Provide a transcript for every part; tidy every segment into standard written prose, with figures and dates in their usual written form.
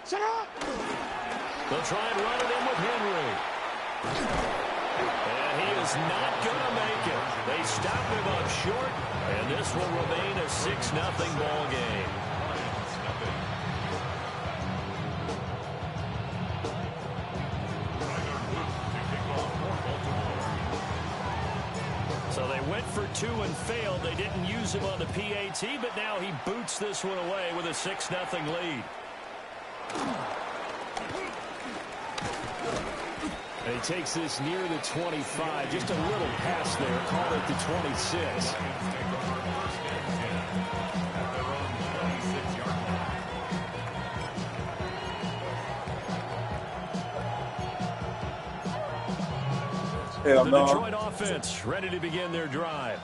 They'll try and run it in with Henry. And he is not going to make it. They stop him up short, and this will remain a 6-0 ball game. So they went for 2 and failed. They didn't use him on the PAT, but now he boots this one away with a 6-0 lead. And he takes this near the 25. Just a little pass there. Call it the 26. Hell the no. Detroit offense ready to begin their drive.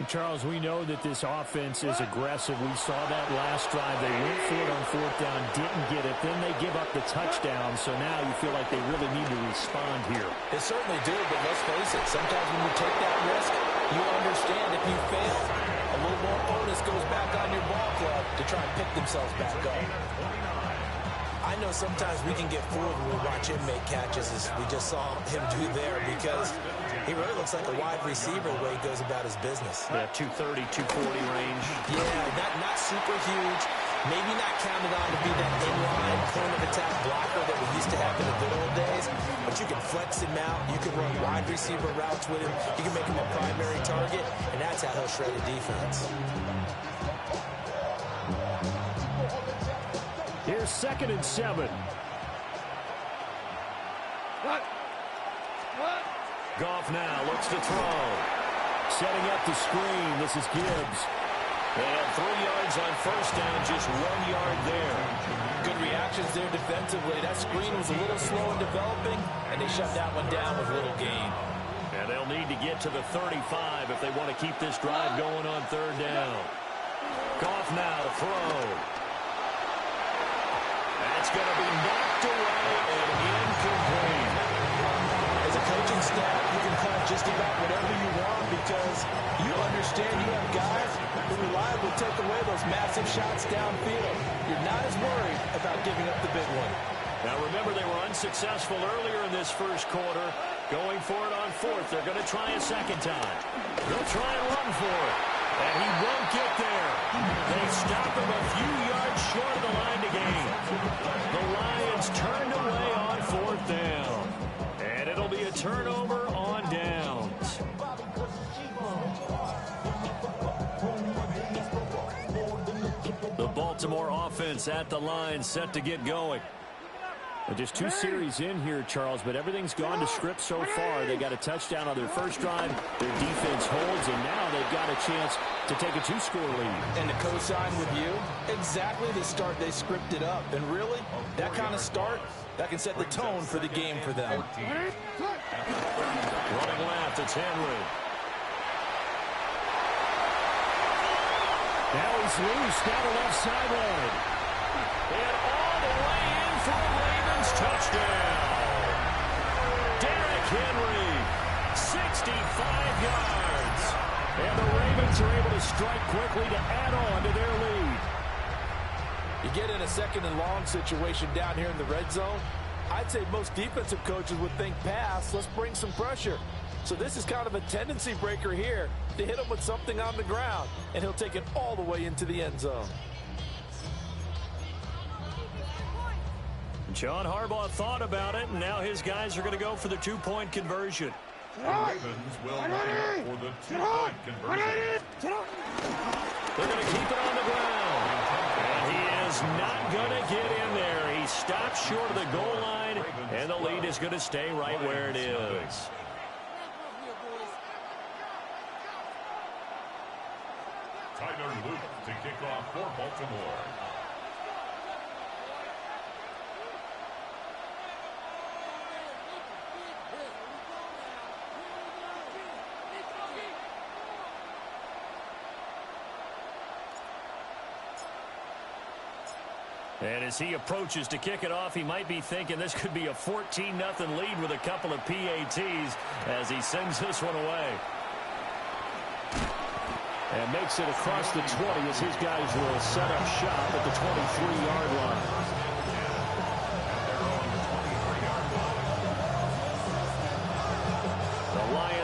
Charles, we know that this offense is aggressive. We saw that last drive. They went for it on 4th down, didn't get it. Then they give up the touchdown. So now you feel like they really need to respond here. They certainly do, but let's face it. Sometimes when you take that risk, you understand if you fail, a little more onus goes back on your ball club to try and pick themselves back up. I know sometimes we can get fooled when we watch him make catches, as we just saw him do there, because he really looks like a wide receiver the way he goes about his business. Yeah, 230, 240 range. Yeah, not super huge. Maybe not counted on to be that inline point-of-attack blocker that we used to have in the good old days, but you can flex him out. You can run wide receiver routes with him. You can make him a primary target, and that's how he'll shred a defense. Here's 2nd and 7. Goff now looks to throw. Setting up the screen. This is Gibbs. They had 3 yards on 1st down, just 1 yard there. Good reactions there defensively. That screen was a little slow in developing, and they shut that one down with little gain. And they'll need to get to the 35 if they want to keep this drive going on 3rd down. Goff now to throw. That's going to be knocked away and incomplete. As a coaching staff, you can call just about whatever you want because you understand you have guys who reliably take away those massive shots downfield. You're not as worried about giving up the big one. Now remember, they were unsuccessful earlier in this 1st quarter. Going for it on 4th. They're going to try a 2nd time. They'll try and run for it. And he won't get there. They stop him a few yards short of the line to gain. The Lions turned away on 4th down. And it'll be a turnover on downs. The Baltimore offense at the line, set to get going. Well, just 2 series in here, Charles, but everything's gone to script so far. They got a touchdown on their 1st drive. Their defense holds, and now they've got a chance to take a 2-score lead. And to co-sign with you, exactly the start they scripted up. And really, that kind of start, that can set the tone for the game for them. Running left, it's Henry. Now he's loose down the left sideline. And all the way in for a Ravens touchdown. Derrick Henry, 65 yards. And the Ravens are able to strike quickly to add on to their lead. You get in a 2nd and long situation down here in the red zone, I'd say most defensive coaches would think pass, let's bring some pressure. So this is kind of a tendency breaker here to hit him with something on the ground, and he'll take it all the way into the end zone. John Harbaugh thought about it, and now his guys are going to go for the 2-point conversion. Ravens will run for the 2-point conversion. They're going to keep it on the ground. And he is not going to get in there. He stops short of the goal line, and the lead is going to stay right where it is. Tyler Luke to kick off for Baltimore. And as he approaches to kick it off, he might be thinking this could be a 14-0 lead with a couple of PATs as he sends this one away. And makes it across the 20 as his guys will set up shop at the 23-yard line.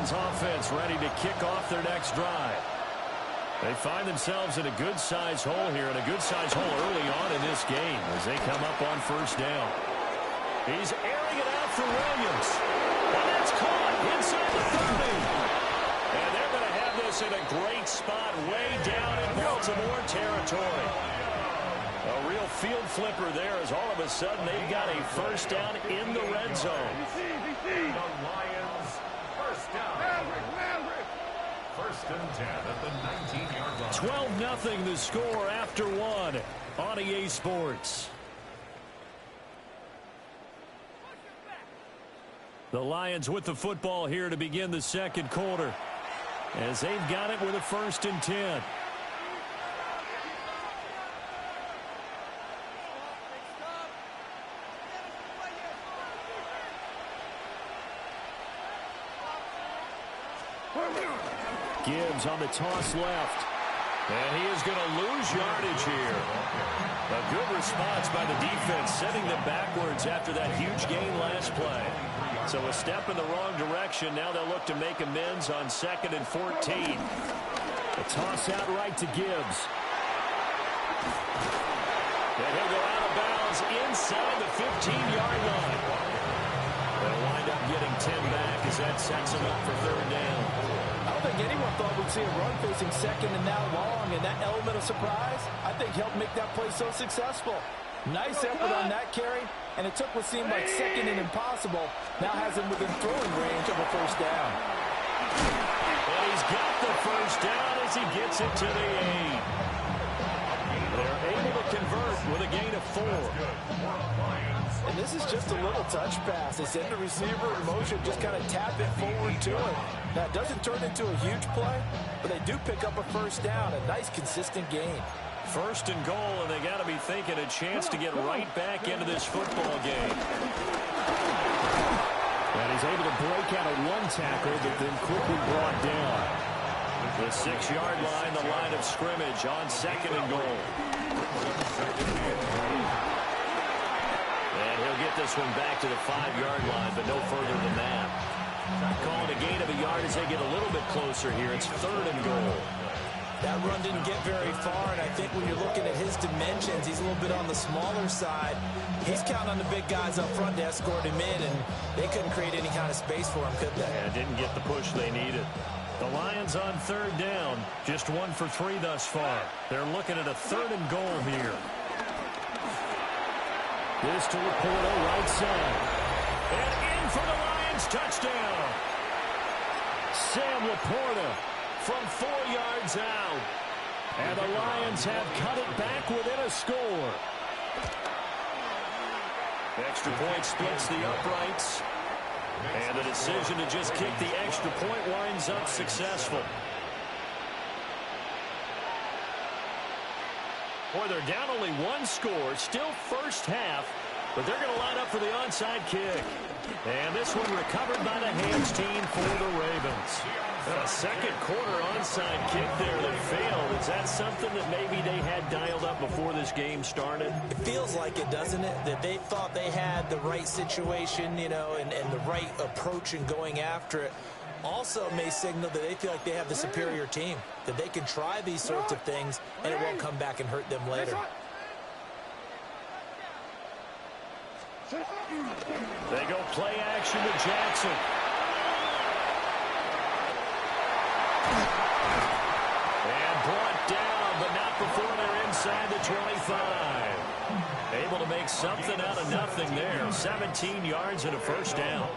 Lions offense ready to kick off their next drive. They find themselves in a good-sized hole here, and a good-sized hole early on in this game as they come up on first down. He's airing it out for Williams. And that's caught inside the 30. And they're going to have this in a great spot way down in Baltimore territory. A real field flipper there as all of a sudden they've got a first down in the red zone. The Lions, first down. First and 10 at the 19-yard line. 12-0 the score after one on EA Sports. The Lions with the football here to begin the second quarter as they've got it with a first and 10. Gibbs on the toss left. And he is going to lose yardage here. A good response by the defense, sending them backwards after that huge gain last play. So a step in the wrong direction. Now they'll look to make amends on 2nd and 14. A toss out right to Gibbs. And he'll go out of bounds inside the 15-yard line. They'll wind up getting 10 back as that sets them up for third down. I don't think anyone thought we'd see a run facing second and now long, and that element of surprise, I think, helped make that play so successful. Nice effort on that carry, and it took what seemed like second and impossible, now has him within throwing range of a first down. And he's got the first down as he gets it to the 8. They're able to convert with a gain of 4. And this is just a little touch pass. They send the receiver in motion, just kind of tap it forward to him. Now, it doesn't turn into a huge play, but they do pick up a first down, a nice, consistent gain. First and goal, and they got to be thinking a chance to get right back into this football game. And he's able to break out of one tackle, but then quickly brought down. The 6-yard line, the line of scrimmage on 2nd and goal. And he'll get this one back to the 5-yard line, but no further than that. Calling a gain of a yard as they get a little bit closer here. It's 3rd and goal. That run didn't get very far, and I think when you're looking at his dimensions, he's a little bit on the smaller side. He's counting on the big guys up front to escort him in, and they couldn't create any kind of space for him, could they? Yeah, didn't get the push they needed. The Lions on 3rd down, just 1 for 3 thus far. They're looking at a 3rd and goal here. This to Laporta, right side. And in for the Lions, touchdown. Sam Laporta from 4 yards out. And the Lions have cut it back within a score. Extra point splits the uprights. And the decision to just kick the extra point winds up successful. Boy, they're down only 1 score, still first half, but they're going to line up for the onside kick. And this one recovered by the Hams team for the Ravens. A second quarter onside kick there that failed. Is that something that maybe they had dialed up before this game started? It feels like it, doesn't it? That they thought they had the right situation, you know, and the right approach in going after it. Also may signal that they feel like they have the superior team, that they can try these sorts of things and it won't come back and hurt them later. They go play action to Jackson. And brought down, but not before they're inside the 25. Able to make something out of nothing there. 17 yards and a first down.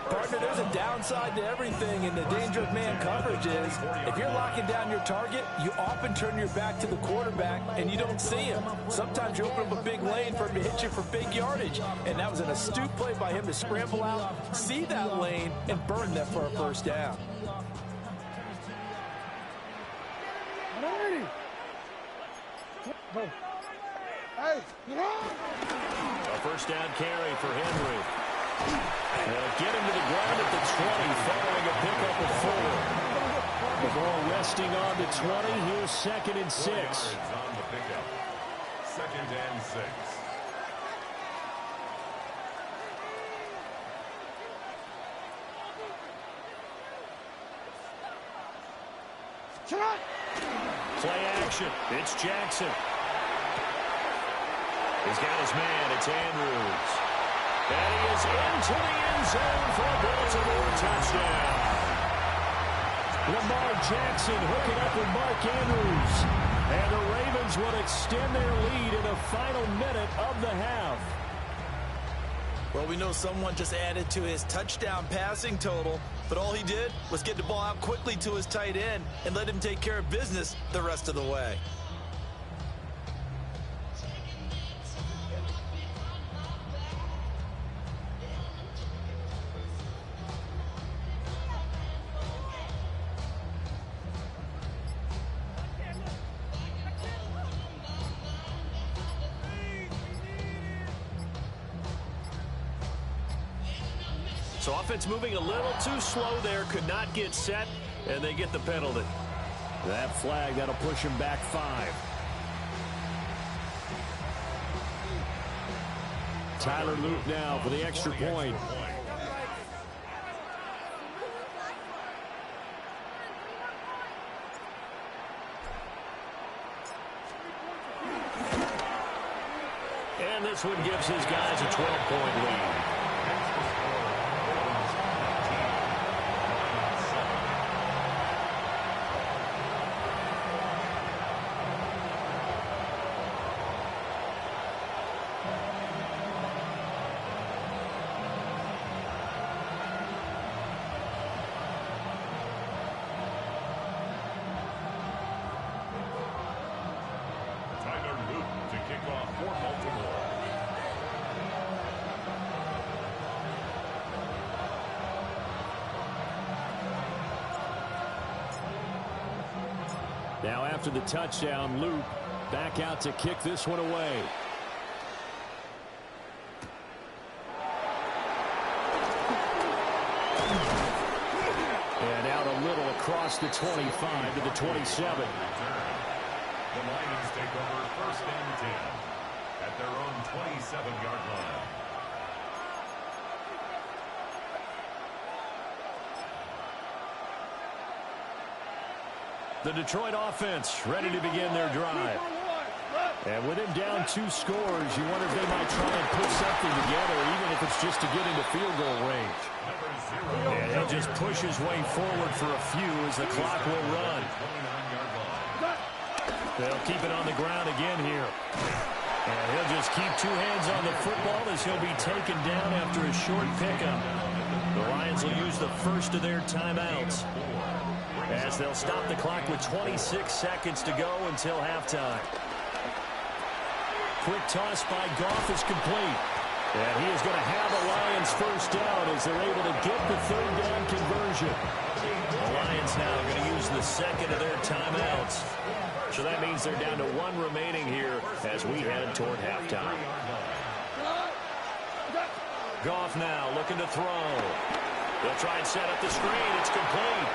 Partner, there's a downside to everything, and the danger of man coverage is if you're locking down your target, you often turn your back to the quarterback and you don't see him. Sometimes you open up a big lane for him to hit you for big yardage, and that was an astute play by him to scramble out, see that lane, and burn them for a first down. A first down carry for Henry. They'll get him to the ground at the 20, following a pickup of 4. The ball resting on the 20. Here's 2nd and 6. On the pickup. 2nd and 6. Play action. It's Jackson. He's got his man. It's Andrews. And he is into the end zone for a Baltimore touchdown. Lamar Jackson hooking up with Mark Andrews. And the Ravens will extend their lead in the final minute of the half. Well, we know someone just added to his touchdown passing total, but all he did was get the ball out quickly to his tight end and let him take care of business the rest of the way. So offense moving a little too slow there, could not get set, and they get the penalty. That flag, that'll push him back 5. Tyler Luke now for the extra point. And this one gives his guys a 12-point lead. Now after the touchdown, Luke back out to kick this one away. And out a little across the 25 to the 27. The Lions take over 1st and 10 at their own 27-yard line. The Detroit offense ready to begin their drive. And with him down 2 scores, you wonder if they might try and put something together, even if it's just to get into field goal range. And he'll just push his way forward for a few as the clock will run. They'll keep it on the ground again here. And he'll just keep 2 hands on the football as he'll be taken down after a short pickup. The Lions will use the first of their timeouts, as they'll stop the clock with 26 seconds to go until halftime. Quick toss by Goff is complete. And he is going to have the Lions first down as they're able to get the 3rd down conversion. The Lions now going to use the second of their timeouts. So that means they're down to 1 remaining here as we head toward halftime. Goff now looking to throw. They'll try and set up the screen. It's complete.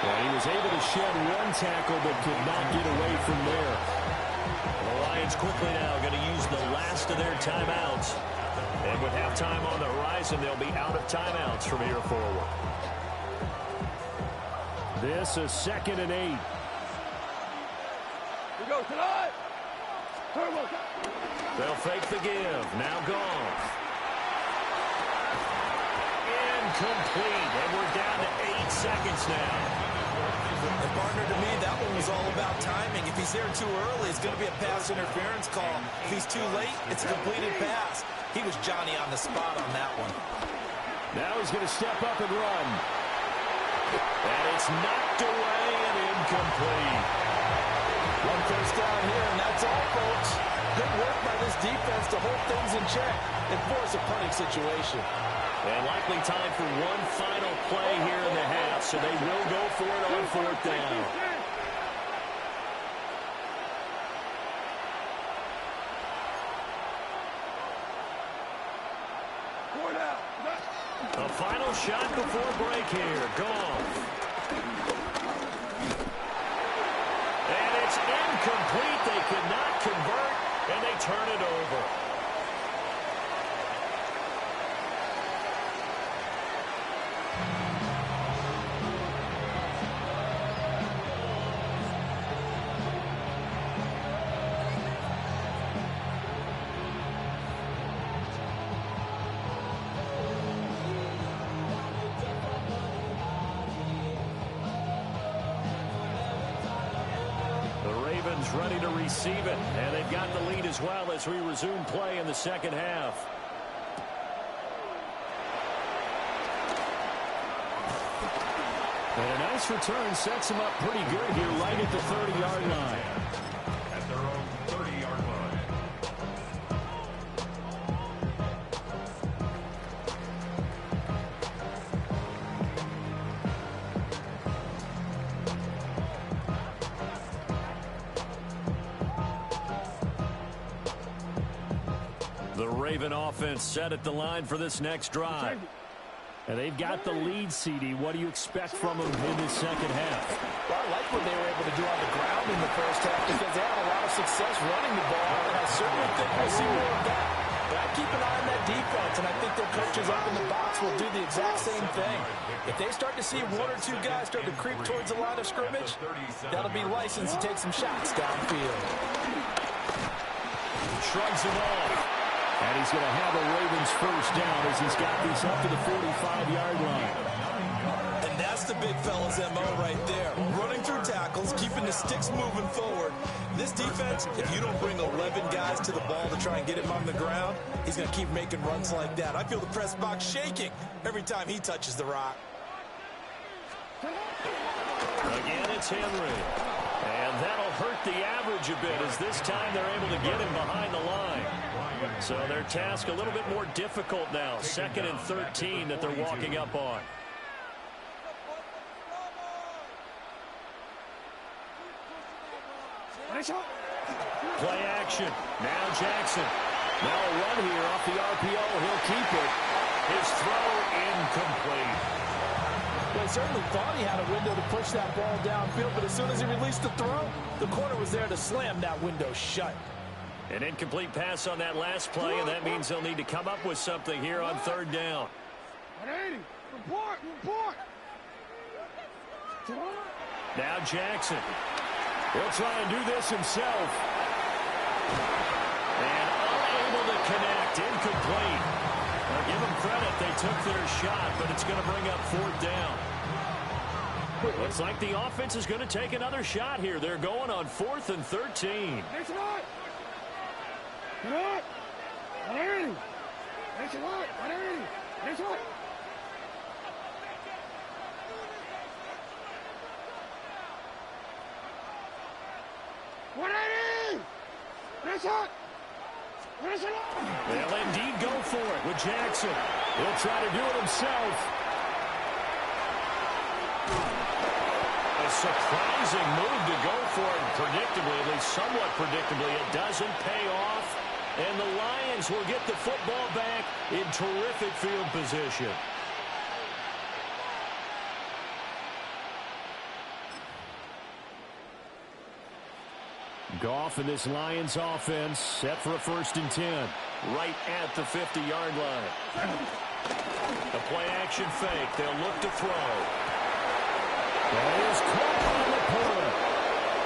Well, he was able to shed 1 tackle but could not get away from there. The Lions quickly now going to use the last of their timeouts. And with halftime on the horizon, they'll be out of timeouts from here forward. This is 2nd and 8. We go tonight. They'll fake the give. Now Goff. Incomplete. And we're down to 8 seconds now. And partner, to me, that one was all about timing. If he's there too early, it's going to be a pass interference call. If he's too late, it's a completed pass. He was Johnny on the spot on that one. Now he's going to step up and run. And it's knocked away and incomplete. 1 first down here, and that's all, folks. Good work by this defense to hold things in check and force a punting situation. And likely time for 1 final play here in the half, so they will go for it on 4th down. A final shot before break here. Goff. And it's incomplete. They could not convert, and they turn it over. Ravens ready to receive it. And they've got the lead as well as we resume play in the second half. And a nice return sets them up pretty good here right at the 30-yard line. At their own 30-yard line. The Raven offense set at the line for this next drive. And they've got the lead, CD. What do you expect from them in the second half? Well, I like what they were able to do on the ground in the first half because they had a lot of success running the ball, and I certainly think we'll see more of that. But I keep an eye on that defense, and I think their coaches up in the box will do the exact same thing. If they start to see one or two guys start to creep towards the line of scrimmage, that'll be license to take some shots downfield. Shrugs him off. And he's going to have a Ravens first down as he's got this up to the 45-yard line. And that's the big fella's MO right there. Running through tackles, keeping the sticks moving forward. This defense, if you don't bring 11 guys to the ball to try and get him on the ground, he's going to keep making runs like that. I feel the press box shaking every time he touches the rock. Again, it's Henry. And that'll hurt the average a bit as this time they're able to get him behind the line. So their task a little bit more difficult now. 2nd and 13 that they're walking up on. Play action. Now Jackson. Now a run here off the RPO. He'll keep it. His throw incomplete. Well, he certainly thought he had a window to push that ball downfield, but as soon as he released the throw, the corner was there to slam that window shut. An incomplete pass on that last play, and that means they'll need to come up with something here on 3rd down. Now Jackson. He'll try and do this himself. And unable to connect. Incomplete. Now give them credit. They took their shot, but it's going to bring up 4th down. Looks like the offense is going to take another shot here. They're going on 4th and 13. They'll indeed go for it with Jackson. He'll try to do it himself. A surprising move to go for it. Predictably, at least somewhat predictably, it doesn't pay off. And the Lions will get the football back in terrific field position. Goff and this Lions offense set for a 1st and 10. Right at the 50-yard line. The play action fake. They'll look to throw. That is caught by Laporta.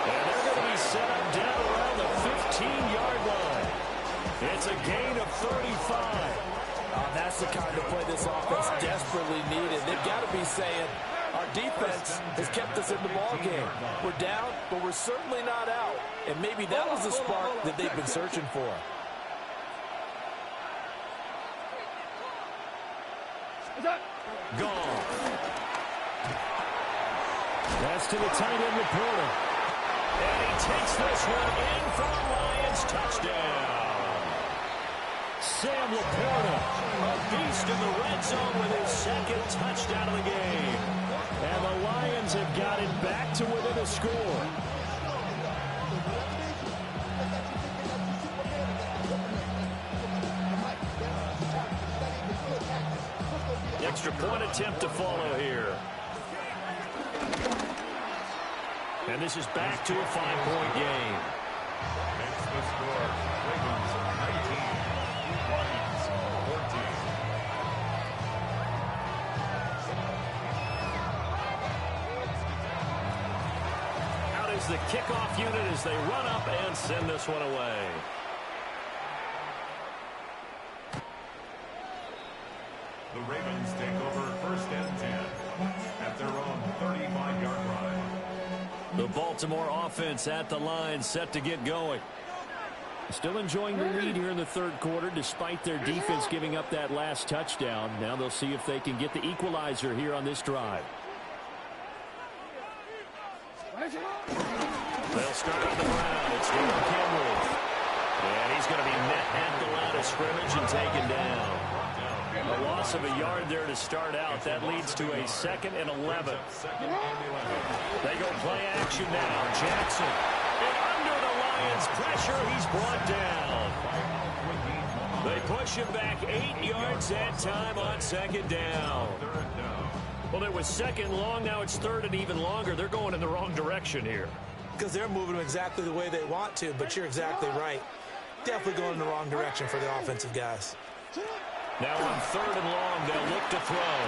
And they're going to be set up down around the 15-yard line. It's a gain of 35. That's the kind of play this offense desperately needed. They've got to be saying, our defense has kept us in the ball game. We're down, but we're certainly not out. And maybe that was the spark that they've been searching for. Gone. That's to the tight end Laporta. And he takes this one in for a Lions touchdown. Sam Laporta, A beast in the red zone with his 2nd touchdown of the game. and the Lions have got it back to within a score. Extra point attempt to follow here. And this is back to a 5-point game. Makes the score. Ravens 19, Lions 14. Out is the kickoff unit as they run up and send this one away. The Ravens take over 1st and 10 at their own 35-yard line. The The Baltimore offense at the line, set to get going. Still enjoying the lead here in the third quarter, despite their defense giving up that last touchdown. Now they'll see if they can get the equalizer here on this drive. They'll start on the ground. It's Derrick Henry. And he's going to be met at the line of scrimmage and taken down. A loss of a yard there to start out. That leads to a 2nd and 11. They go play action now. Jackson. And under the Lions' pressure, he's brought down. They push him back 8 yards that time on 2nd down. Well, it was 2nd long. Now it's 3rd and even longer. They're going in the wrong direction here. Because they're moving them exactly the way they want to, but you're exactly right. Definitely going in the wrong direction for the offensive guys. Now on 3rd and long, they'll look to throw.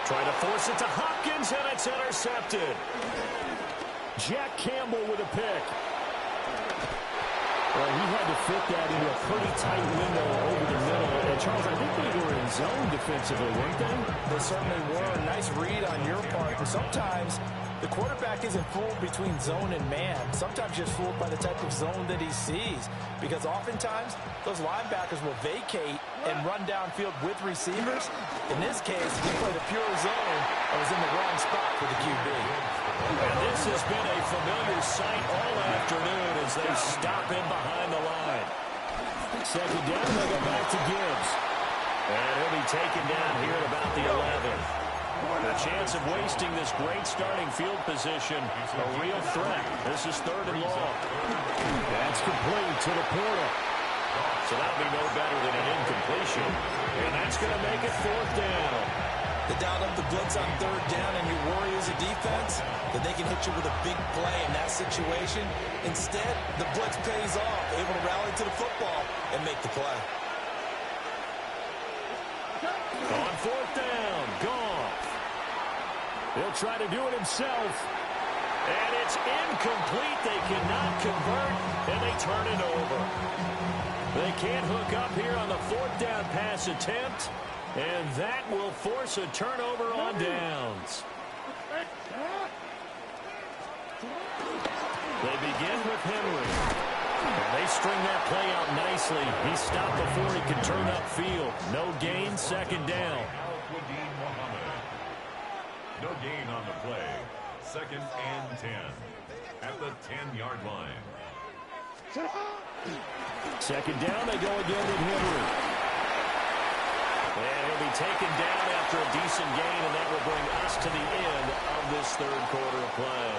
Try to force it to Hopkins, and it's intercepted. Jack Campbell with a pick. Well, he had to fit that into a pretty tight window over the middle. And Charles, I think they were in zone defensively, weren't they? They certainly were. Nice read on your part. But sometimes the quarterback isn't fooled between zone and man. Sometimes just fooled by the type of zone that he sees. Because oftentimes, those linebackers will vacate and run downfield with receivers. In this case, he played a pure zone and was in the wrong spot for the QB. And this has been a familiar sight all afternoon as they stop in behind the line. 2nd down, they'll go back to Gibbs. And he'll be taken down here at about the 11. A chance of wasting this great starting field position, a real threat. This is 3rd and long. That's complete to the Porter. So that'll be no better than an incompletion. And that's going to make it 4th down. They dialed up the blitz on 3rd down, and you worry as a defense that they can hit you with a big play in that situation. Instead, the blitz pays off, able to rally to the football and make the play. On 4th down, Goff. He'll try to do it himself. And it's incomplete. They cannot convert, and they turn it over. They can't hook up here on the 4th down pass attempt. And that will force a turnover on downs. They begin with Henry. And they string that play out nicely. He stopped before he could turn upfield. No gain, 2nd down. No gain on the play. 2nd and 10 at the 10-yard line. 2nd down, they go again with Henry. And he'll be taken down after a decent gain, and that will bring us to the end of this 3rd quarter of play.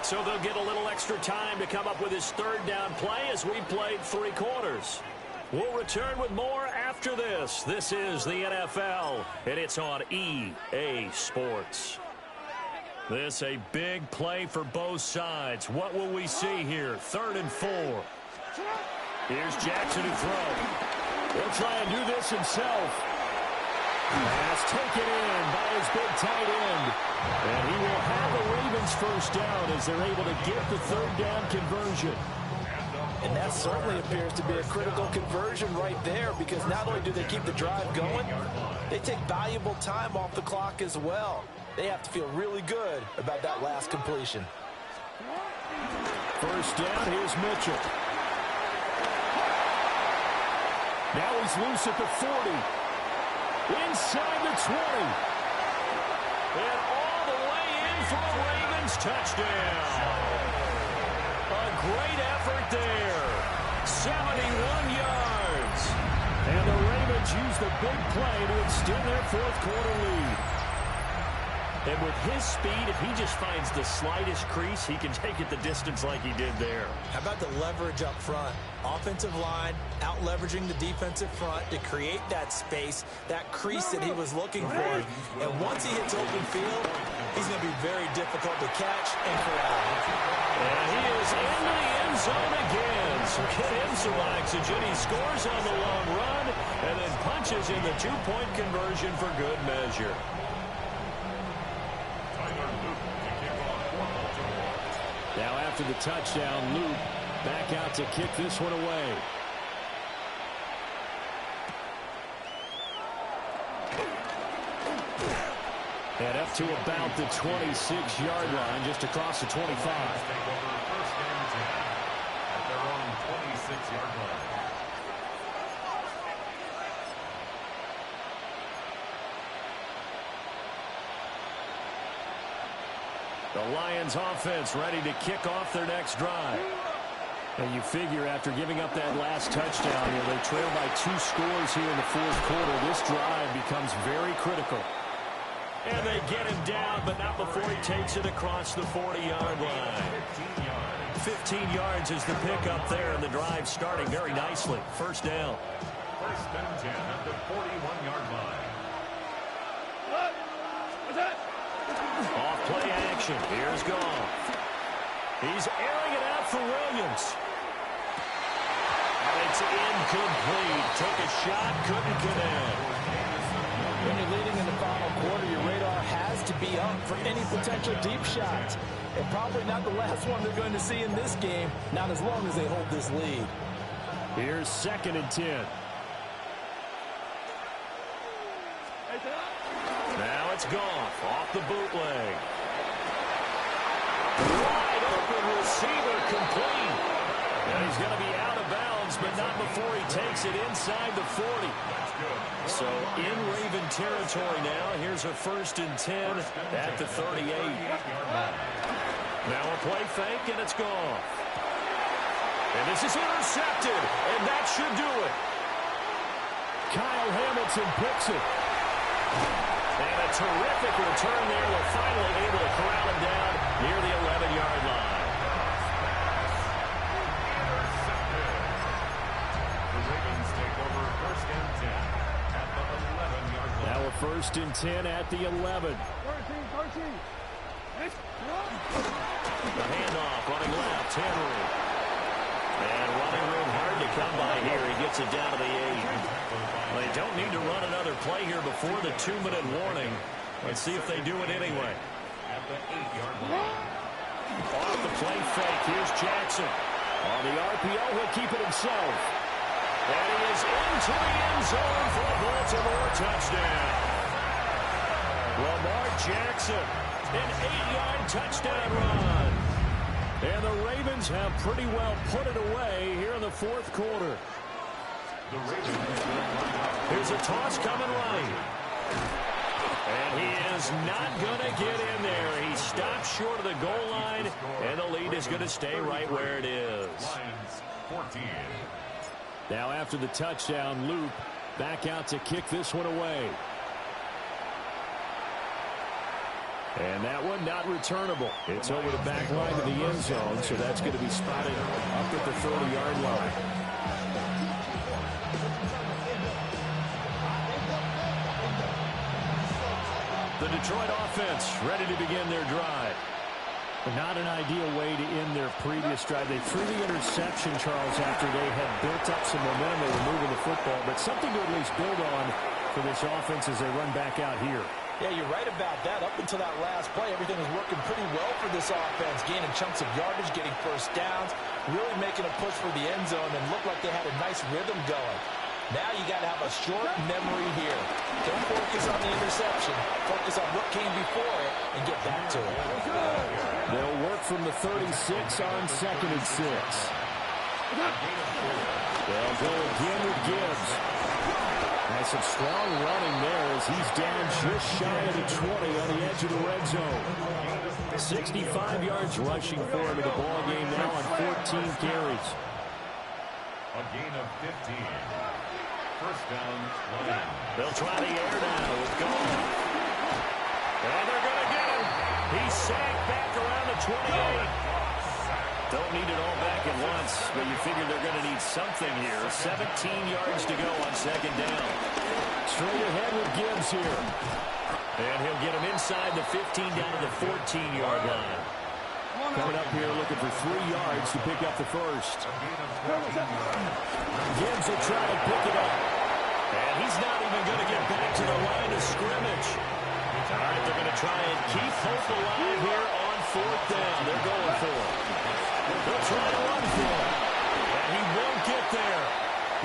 So they'll get a little extra time to come up with his 3rd down play as we played 3 quarters. We'll return with more after this. This is the NFL, and it's on EA Sports. This a big play for both sides. What will we see here? 3rd and 4. Here's Jackson to throw. He'll try and do this himself. Pass taken in by his big tight end. And he will have the Ravens 1st down as they're able to get the 3rd down conversion. And that certainly appears to be a critical conversion right there, because not only do they keep the drive going, they take valuable time off the clock as well. They have to feel really good about that last completion. 1st down, here's Mitchell. Now he's loose at the 40. Inside the 20. And all the way in for a Ravens touchdown. A great effort there. 71 yards. And the Ravens use the big play to extend their 4th quarter lead. And with his speed, if he just finds the slightest crease, he can take it the distance like he did there. How about the leverage up front? Offensive line out-leveraging the defensive front to create that space, that crease that he was looking for. And once he hits open field, he's going to be very difficult to catch and corral. And he is into the end zone again. So get him some oxygen. He scores on the long run and then punches in the 2-point conversion for good measure. Now after the touchdown, Luke back out to kick this one away. And up to about the 26-yard line, just across the 25. Take over first and 10 at their own 26-yard line. The Lions offense ready to kick off their next drive. And you figure after giving up that last touchdown, they trail by 2 scores here in the fourth quarter. This drive becomes very critical. And they get him down, but not before he takes it across the 40-yard line. 15 yards is the pickup there, and the drive starting very nicely. First down. First and 10 at the 41-yard line. Off play action. Here's Goff. He's airing it out for Williams. And it's incomplete. Took a shot, couldn't connect. When you're leading in the final quarter, your radar has to be up for any potential deep shots. And probably not the last one they're going to see in this game, not as long as they hold this lead. Here's 2nd and 10. Now it's Goff off the bootleg. Wide open receiver complete. And he's going to be out of bounds, but not before he takes it inside the 40. So in Raven territory now. Here's a 1st and 10 at the 38. Now a play fake, and it's Goff. And this is intercepted, and that should do it. Kyle Hamilton picks it. And a terrific return there. They're finally able to corral him down near the 11-yard line. The Ravens take over first and 10 at the 11-yard line. Now a 1st and 10 at the 11. The handoff running left, Henry. And running room hard to come by here. He gets it down to the 8. They don't need to run another play here before the 2-minute warning. Let's see if they do it anyway. At the 8-yard line. Off the play fake, here's Jackson. On the RPO, he'll keep it himself. And he is into the end zone for a Baltimore touchdown. Lamar Jackson, an 8-yard touchdown run. And the Ravens have pretty well put it away here in the fourth quarter. The Ravens. Here's a toss coming right. And he is not going to get in there. He stops short of the goal line, and the lead is going to stay right where it is. Lions 14. Now after the touchdown, Loop back out to kick this one away. And that one not returnable. It's over the back line of the end zone, so that's going to be spotted up at the 30-yard line. The Detroit offense ready to begin their drive. Not an ideal way to end their previous drive. They threw the interception, Charles, after they had built up some momentum. They were moving the football, but something to at least build on for this offense as they run back out here. Yeah, you're right about that. Up until that last play, everything was working pretty well for this offense, gaining chunks of yardage, getting first downs, really making a push for the end zone, and looked like they had a nice rhythm going. Now you got to have a short memory here. Don't focus on the interception. Focus on what came before it and get back to it. They'll work from the 36 on 2nd and 6. They'll go again with Gibbs. And some strong running there as he's down just shy of the 20 on the edge of the red zone. 65 yards rushing for him in the ball game now on 14 carries. A gain of 15. First down, Lions. They'll try the air now with Goff. And they're going to get him. He's sacked back around the 28. Don't need it all back at once, but you figure they're going to need something here. 17 yards to go on 2nd down. Straight ahead with Gibbs here. And he'll get him inside the 15 down to the 14-yard line. Coming up here looking for 3 yards to pick up the first. Gibbs will try to pick it up. And he's not even going to get back to the line of scrimmage. All right, they're going to try and keep hope alive here on 4th down. They're going for it. They'll try to run for it. And he won't get there.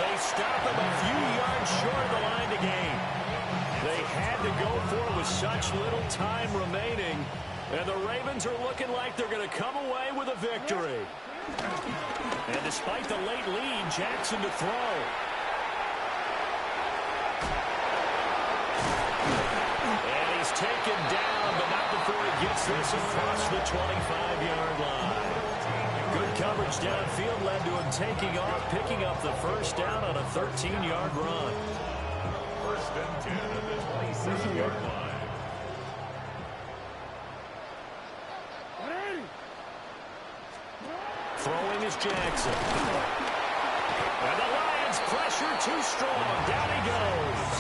They stop him a few yards short of the line to gain. They had to go for it with such little time remaining. And the Ravens are looking like they're going to come away with a victory. And despite the late lead, Jackson to throw. And he's taken down, but not before he gets this across the 25-yard line. Good coverage downfield led to him taking off, picking up the first down on a 13-yard run. First and 10 at the 27-yard line. Throwing is Jackson. And the Lions pressure too strong. Down he goes.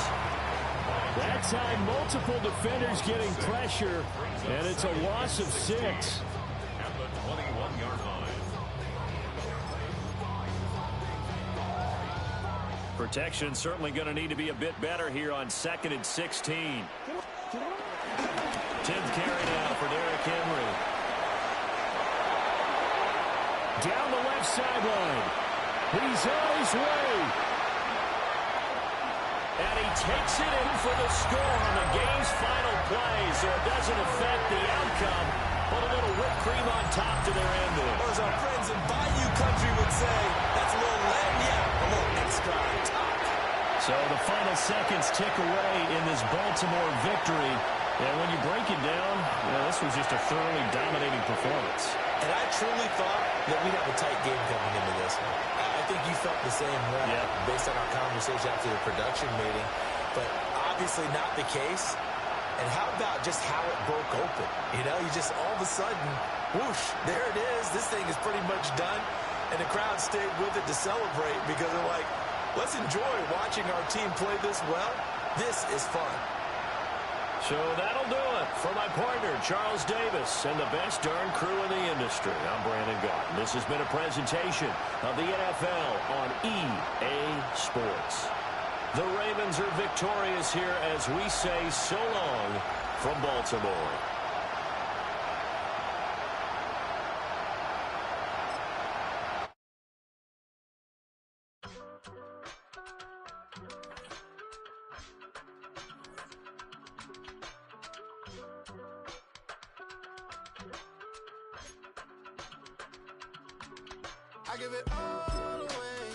That time, multiple defenders getting pressure, and it's a loss of 6. At the 21-yard line. Protection certainly going to need to be a bit better here on 2nd and 16. 10th carry now for Derrick Henry. Down the left sideline. He's on his way. And he takes it in for the score on the game's final play, so it doesn't affect the outcome, but a little whipped cream on top to their end there. Or as our friends in Bayou Country would say, that's a little a little extra on top. So the final seconds tick away in this Baltimore victory. And when you break it down, this was just a thoroughly dominating performance. And I truly thought that we'd have a tight game coming into this one. I think you felt the same way based on our conversation after the production meeting. But obviously not the case. And how about just how it broke open? You know, you just all of a sudden, whoosh, there it is. This thing is pretty much done. And the crowd stayed with it to celebrate because they're like, let's enjoy watching our team play this well. This is fun. So that'll do it for my partner, Charles Davis, and the best darn crew in the industry. I'm Brandon Gaudin. This has been a presentation of the NFL on EA Sports. The Ravens are victorious here as we say so long from Baltimore. I give it all away.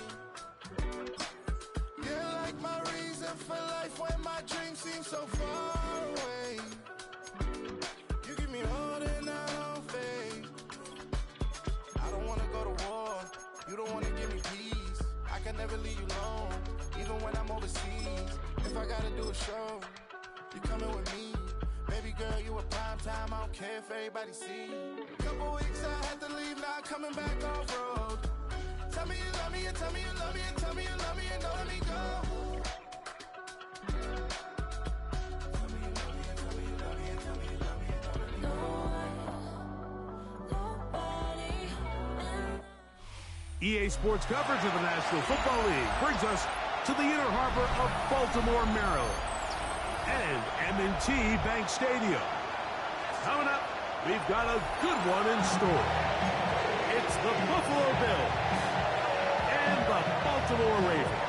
You're like my reason for life when my dreams seem so far away. You give me more than I don't fade. I don't wanna go to war. You don't wanna give me peace. I can never leave you alone, even when I'm overseas. If I gotta do a show, you coming with me. Baby girl, you a prime time. I don't care if everybody see. Couple weeks I had to leave, now coming back off road. Tell me you love me, and tell me you love me, and tell me you love me, and don't let me go. Tell me you love me, and tell me you love me, and tell me you love me, and don't let me go. EA Sports coverage of the National Football League brings us to the inner harbor of Baltimore, Maryland, and M&T Bank Stadium. Coming up, we've got a good one in store. It's the Buffalo Bills and the Baltimore Ravens.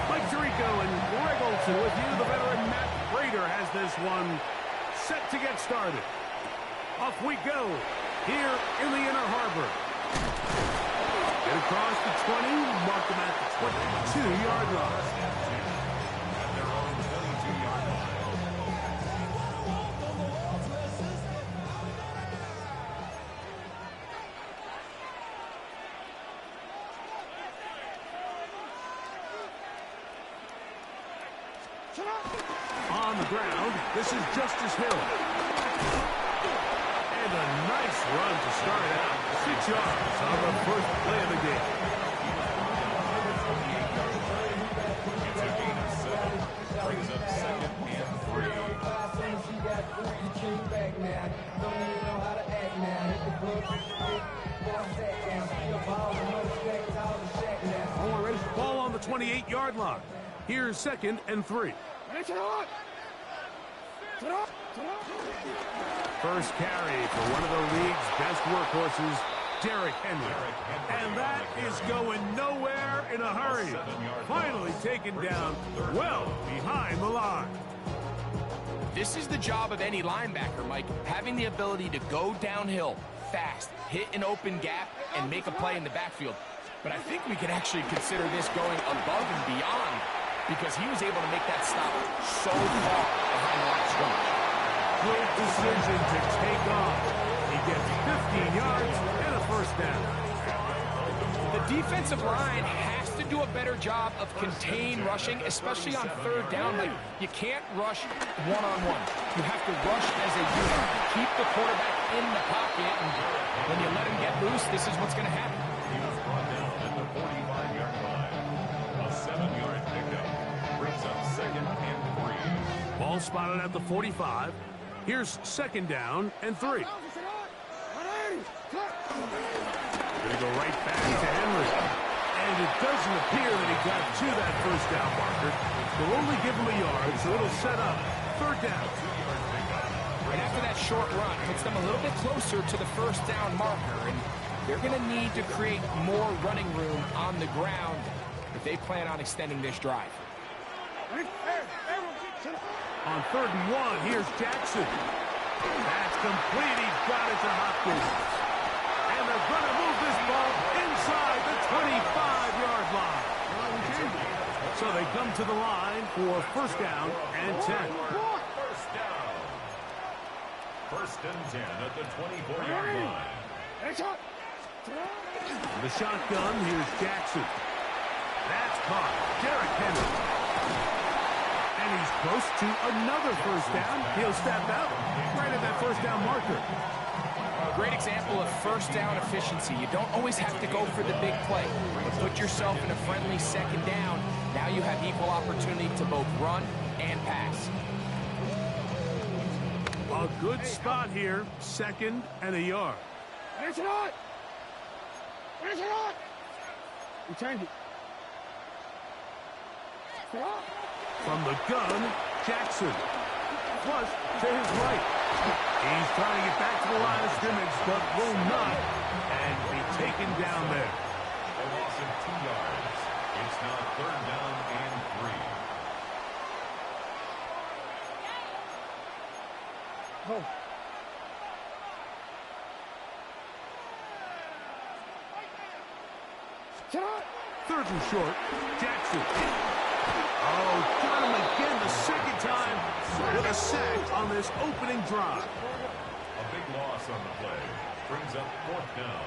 Mike Tirico and Greg Olson with you. The veteran Matt Prater has this one set to get started. Off we go here in the inner harbor. Get across the 20, mark them at the 22-yard line. At their own 22-yard line. On the ground, this is Justice Hill. And a nice run to start out. 6 yards on the first play of the game. It's a gain of 7. Brings up 2nd and 3. All ready. Ball on the 28-yard line. Here's 2nd and 3. First carry for one of the league's best workhorses, Derrick Henry. And that is going nowhere in a hurry. Finally taken down well behind the line. This is the job of any linebacker, Mike, having the ability to go downhill fast, hit an open gap, and make a play in the backfield. But I think we can actually consider this going above and beyond because he was able to make that stop so far behind the line of scrimmage. Good decision to take off. He gets 15 yards and a first down. The defensive line has to do a better job of contain rushing, especially on third down. Like, you can't rush one-on-one. You have to rush as a unit. Keep the quarterback in the pocket, and when you let him get loose, this is what's going to happen. He was brought down at the 45-yard line. A 7-yard pickup brings up 2nd and 3. Ball spotted at the 45. Here's 2nd down and 3. Gonna go right back to Henry. And it doesn't appear that he got to that first down marker. They'll only give him a yard, so it'll set up 3rd down. Right after that short run, puts them a little bit closer to the first down marker, and they're going to need to create more running room on the ground if they plan on extending this drive. On 3rd and 1, here's Jackson. That's complete. He got it to Hopkins. And they're going to move this ball inside the 25-yard line. So they come to the line for 1st down and 10. First down. 1st and 10 at the 24-yard line. The shotgun, here's Jackson. That's caught. Derrick Henry. And he's close to another 1st down. He'll step out right at that 1st down marker. A great example of 1st down efficiency. You don't always have to go for the big play, but put yourself in a friendly 2nd down. Now you have equal opportunity to both run and pass. A good spot here. 2nd and a yard. From the gun, Jackson. Flush to his right. He's trying to get back to the line of scrimmage, but will not, and be taken down there. A loss of 2 yards. It's now 3rd down and 3. Oh. Third and short, Jackson. Oh, got him again the 2nd time with a sack on this opening drive. A big loss on the play. Brings up 4th down.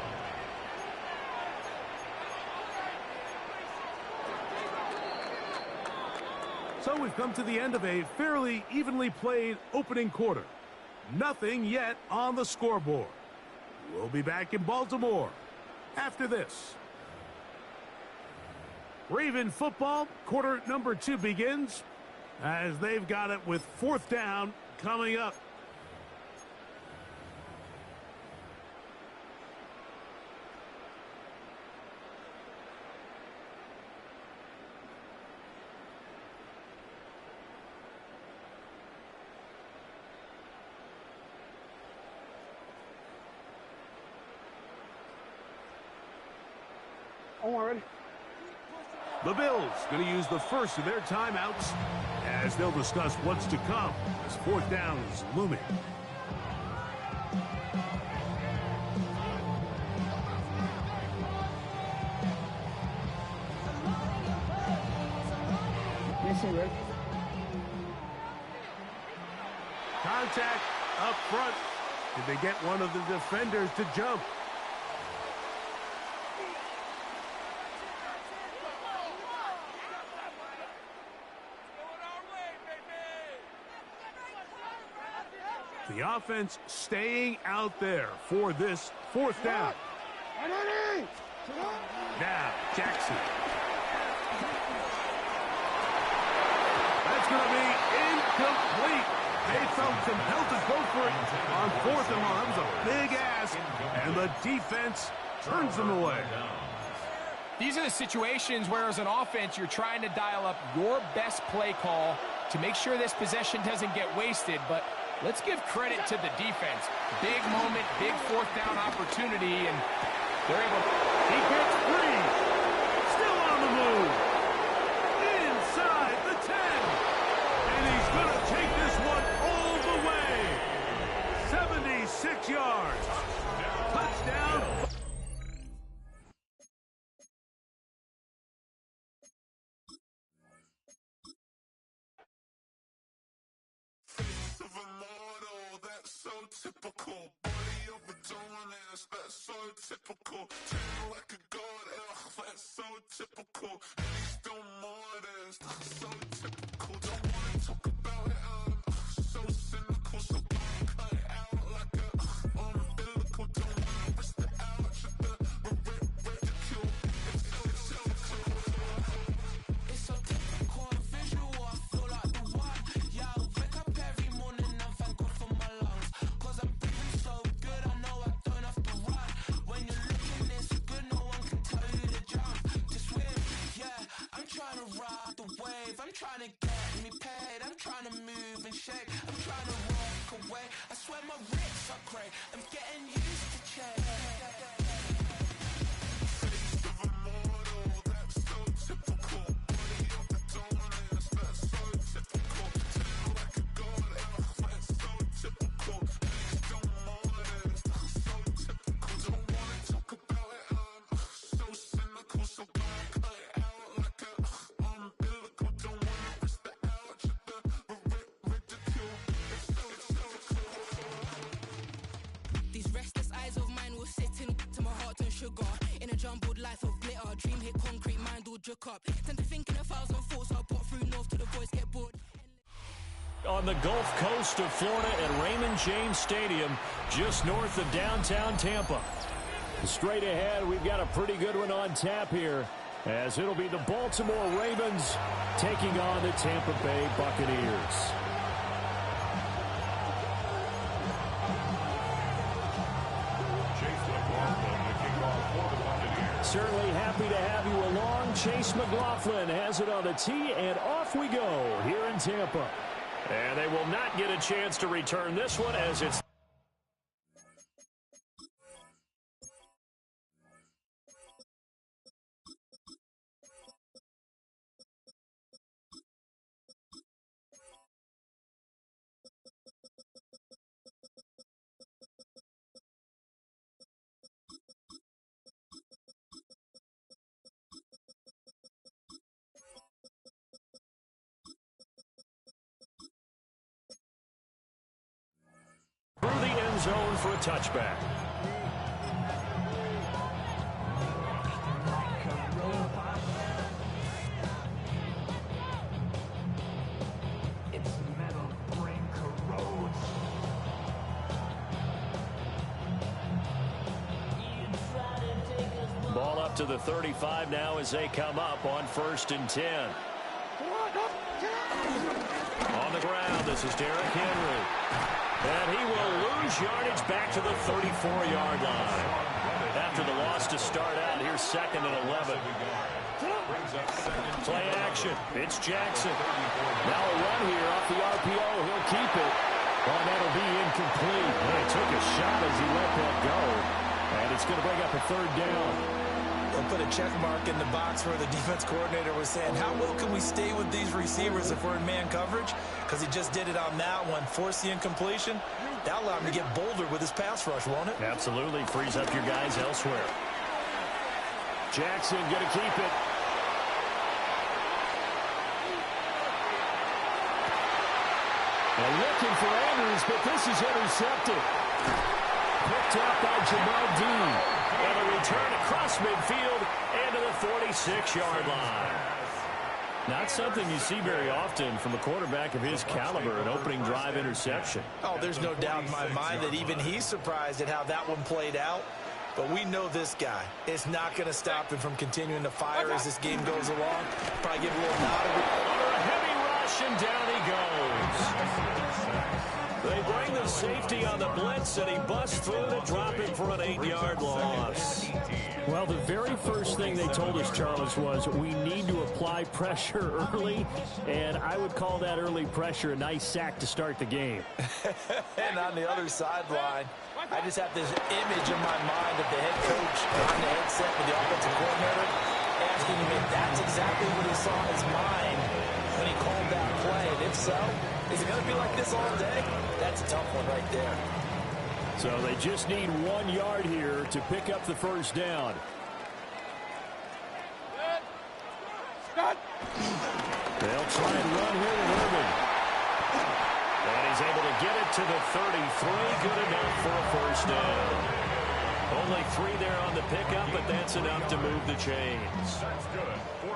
So we've come to the end of a fairly evenly played opening quarter. Nothing yet on the scoreboard. We'll be back in Baltimore after this. Raven football, quarter number 2 begins as they've got it with 4th down coming up. The Bills going to use the first of their timeouts as they'll discuss what's to come as 4th down is looming. Contact up front. Did they get one of the defenders to jump? The offense staying out there for this 4th down. Now, Jackson. That's going to be incomplete. They felt compelled to go for it on 4th and 1. That was a big ask, and the defense turns them away. These are the situations where, as an offense, you're trying to dial up your best play call to make sure this possession doesn't get wasted, but let's give credit to the defense. Big moment, big 4th down opportunity, and They're able. He gets free. Still on the move. Inside the 10. And he's going to take this one all the way. 76 yards. Touchdown. Face of a model, that's so typical. Body of a Adonis, that's so typical. Tail like a god, ugh, that's so typical. And he's still modest, so typical. Don't wanna talk about it, so cynical. So don't cut it out like a umbilical. Don't wanna risk the ouch of the ridicule. It's so typical and visual, I feel like the one. Yeah, I wake up every morning and thank God for my lungs. Cause I'm breathing so good, I know I don't have to run. When you're looking this good, no one can tell you to jump. To swim, yeah, I'm trying to ride the wave. I'm trying to get me paid. I'm trying to move and shake. I'm trying to walk away. I swear my wrists are great. I'm getting used to change. Face of a model, that's so typical. Body of a Adonis, that's so typical. Tail like a god, ugh, that's so typical. And he's still modest, so typical. Don't wanna talk about it, so cynical. So don't cut it out like a umbilical. Don't wanna risk the ouch of the ridicule. These restless eyes of mine will sit in to my heart and sugar. In a jumbled life of glitter, dream hit concrete, mind all jerk up. Tend to think in 1,000 thoughts, I'll put through north to the voice, get bored. On the Gulf Coast of Florida at Raymond James Stadium, just north of downtown Tampa. Straight ahead, we've got a pretty good one on tap here, as it'll be the Baltimore Ravens taking on the Tampa Bay Buccaneers. Chase McLaughlin, the kickoff for the Buccaneers. Certainly happy to have you along. Chase McLaughlin has it on the tee, and off we go here in Tampa. And they will not get a chance to return this one, as it's through the end zone for a touchback. Ball up to the 35 now as they come up on 1st and 10. On the ground, this is Derrick Henry. And he will lose yardage back to the 34-yard line. After the loss to start out, here's 2nd and 11. Play action. It's Jackson. Now a run here off the RPO. He'll keep it. Oh, that'll be incomplete. He took a shot as he let that go. And it's going to bring up a 3rd down. They'll put a check mark in the box where the defense coordinator was saying, how well can we stay with these receivers if we're in man coverage? Because he just did it on that one. Force the incompletion. That'll allow him to get bolder with his pass rush, won't it? Absolutely. Frees up your guys elsewhere. Jackson going to keep it. And looking for Andrews, but this is intercepted. Picked up by Jamal Dean. And a return across midfield and to the 46-yard line. Not something you see very often from a quarterback of his caliber, an opening drive interception. Oh, there's no doubt in my mind that even he's surprised at how that one played out. But we know this guy is not going to stop him from continuing to fire as this game goes along. Probably give a little nod. Under a heavy rush, and down he goes. They bring the safety on the blitz, and he busts through to drop him for an 8-yard loss. Well, the very first thing they told us, Charles, was we need to apply pressure early, and I would call that early pressure a nice sack to start the game. And on the other sideline, I just have this image in my mind of the head coach behind the headset with the offensive coordinator asking him if that's exactly what he saw in his mind when he called that play. And if so, is it going to be like this all day? That's a tough one right there. So they just need 1 yard here to pick up the first down. They'll try and run here with Irvin. And he's able to get it to the 33. Good enough for a first down. Only 3 there on the pickup, but that's enough to move the chains.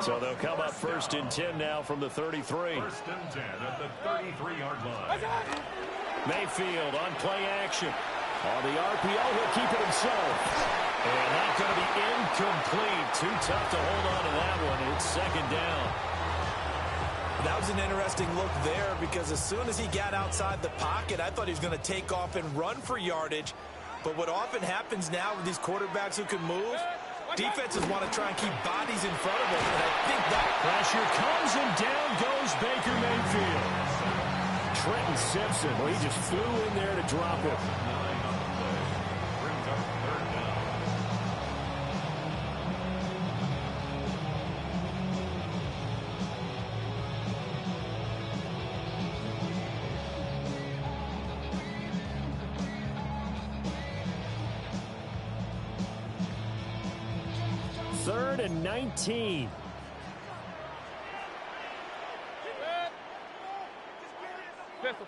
So they'll come up 1st and 10 now from the 33. 1st and 10 at the 33-yard line. Mayfield on play action. On the RPO, he'll keep it himself. And that's going to be incomplete. Too tough to hold on to that one. It's 2nd down. That was an interesting look there because as soon as he got outside the pocket, I thought he was going to take off and run for yardage. But what often happens now with these quarterbacks who can move, defenses want to try and keep bodies in front of them. And I think that pressure comes and down goes Baker Mayfield. Trenton Simpson, well, he just flew in there to drop it. Brings up 3rd down. Third and 19. Pistol.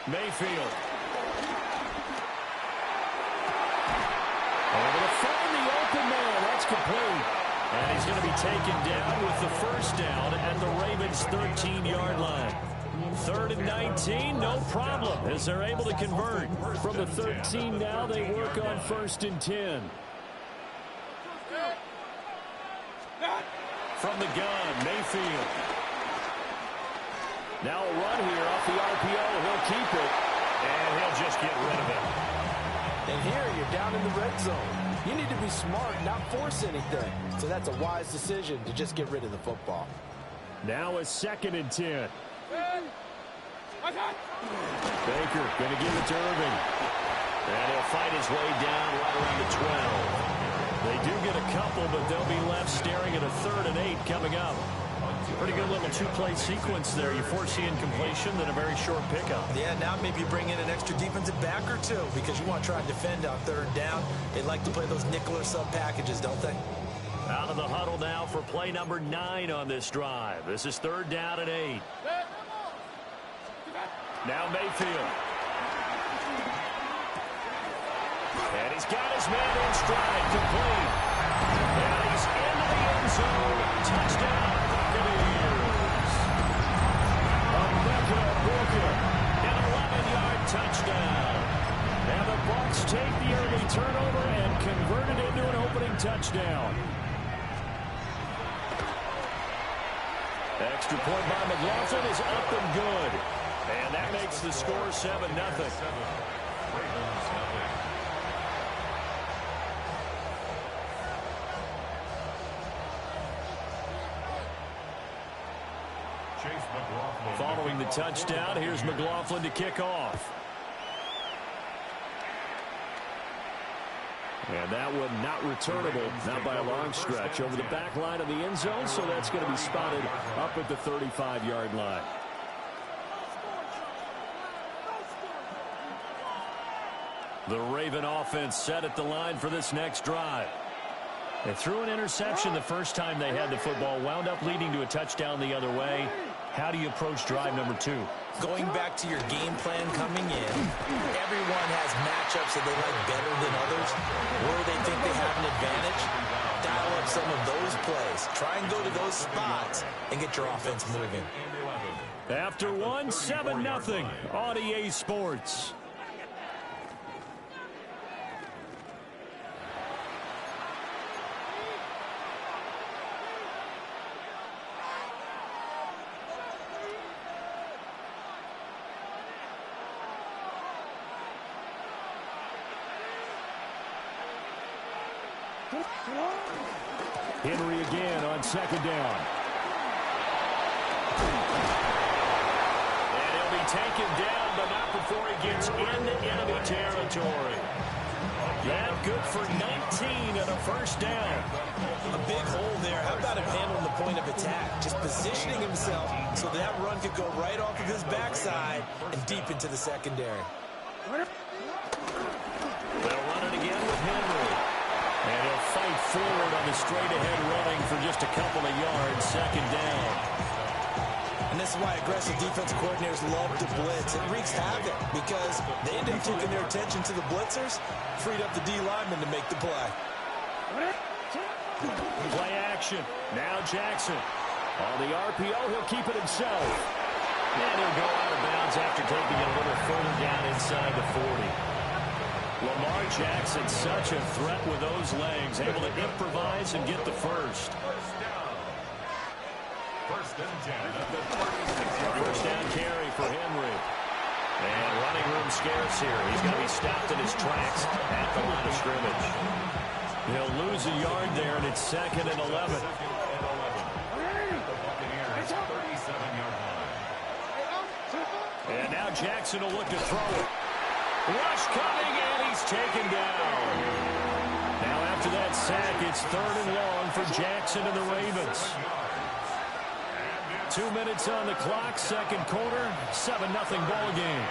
Mayfield. Able to find the open man. That's complete. And he's going to be taken down with the first down at the Ravens' 13-yard line. 3rd and 19, no problem, as they're able to convert. From the 13 now, they work on 1st and 10. From the gun, Mayfield. Now a run here off the RPO. He'll keep it, and he'll just get rid of it. And here you're down in the red zone. You need to be smart, not force anything. So that's a wise decision to just get rid of the football. Now a 2nd and 10. Baker going to give it to Irving. And he'll fight his way down right around the 12. They do get a couple, but they'll be left staring at a 3rd and 8 coming up. Pretty good little 2-play sequence there. You foresee incompletion, then a very short pickup. Yeah, now maybe you bring in an extra defensive back or two because you want to try and defend on 3rd down. They like to play those nickel or sub packages, don't they? Out of the huddle now for play number 9 on this drive. This is 3rd down and 8. Now Mayfield. And he's got his man in stride, complete. And he's into the end zone. Touchdown, Buccaneers. Emeka Booker, an 11-yard touchdown. And the Bucs take the early turnover and convert it into an opening touchdown. Extra point by McLaughlin is up and good. And that makes the score 7-0. Following the touchdown, here's McLaughlin to kick off. And that one not returnable, not by a long stretch, over the back line of the end zone, so that's going to be spotted up at the 35-yard line. The Raven offense set at the line for this next drive. They threw an interception the first time they had the football, wound up leading to a touchdown the other way. How do you approach drive number 2? Going back to your game plan coming in, everyone has matchups that they like better than others. Where they think they have an advantage, dial up some of those plays. Try and go to those spots and get your offense moving. After 7-0 on EA Sports. Henry again on second down. And he'll be taken down, but not before he gets into enemy territory. That good for 19 and a first down. A big hole there. How about him handling the point of attack? Just positioning himself so that run could go right off of his backside and deep into the secondary. They'll run it again with Henry. And he'll fight forward on the straight-ahead running for just a couple of yards, second down. And this is why aggressive defensive coordinators love to blitz. It wreaks havoc because they end up taking their attention to the blitzers, freed up the D lineman to make the play. Play action. Now Jackson. On the RPO, he'll keep it himself. And he'll go out of bounds after taking it a little further down inside the 40. Lamar Jackson, such a threat with those legs, able to improvise and get the first. First and 10 at the 36-yard First down carry for Henry. And running room scarce here. He's going to be stopped in his tracks at the line of scrimmage. He'll lose a yard there, and it's second and 11. Second and 11. The Buccaneers 37-yard line. And now Jackson will look to throw it. Rush coming, and he's taken down. Now after that sack, it's third and long for Jackson and the Ravens. 2 minutes on the clock, second quarter, 7-0 ball game.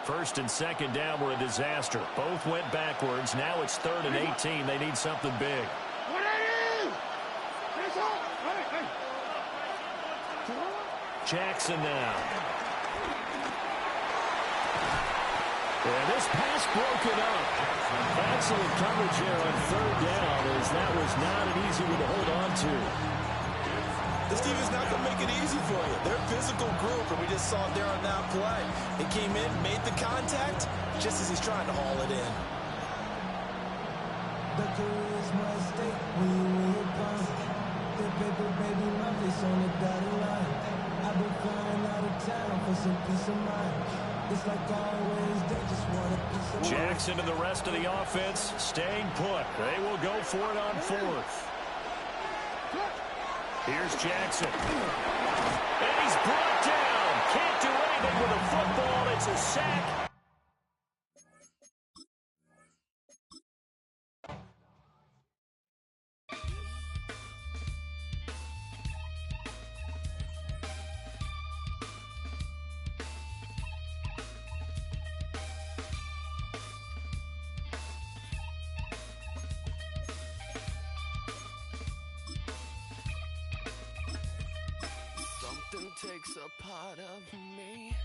First and second down were a disaster. Both went backwards. Now it's third and 18. They need something big. Jackson now. And this pass broken up. Excellent coverage here on third down, as that was not an easy one to hold on to. This team is not going to make it easy for you. They're a physical group, and we just saw it there on that play. He came in, made the contact, just as he's trying to haul it in. The career is my stake when you win your prime. The paper, baby, my face on the dotted line. I've been flying out of town for some peace of mind. It's like always, they just want a piece of mind. Jackson and the rest of the offense staying put. They will go for it on fourth. Here's Jackson. And he's brought down. Can't do anything with a football. It's a sack. Something takes a part of me.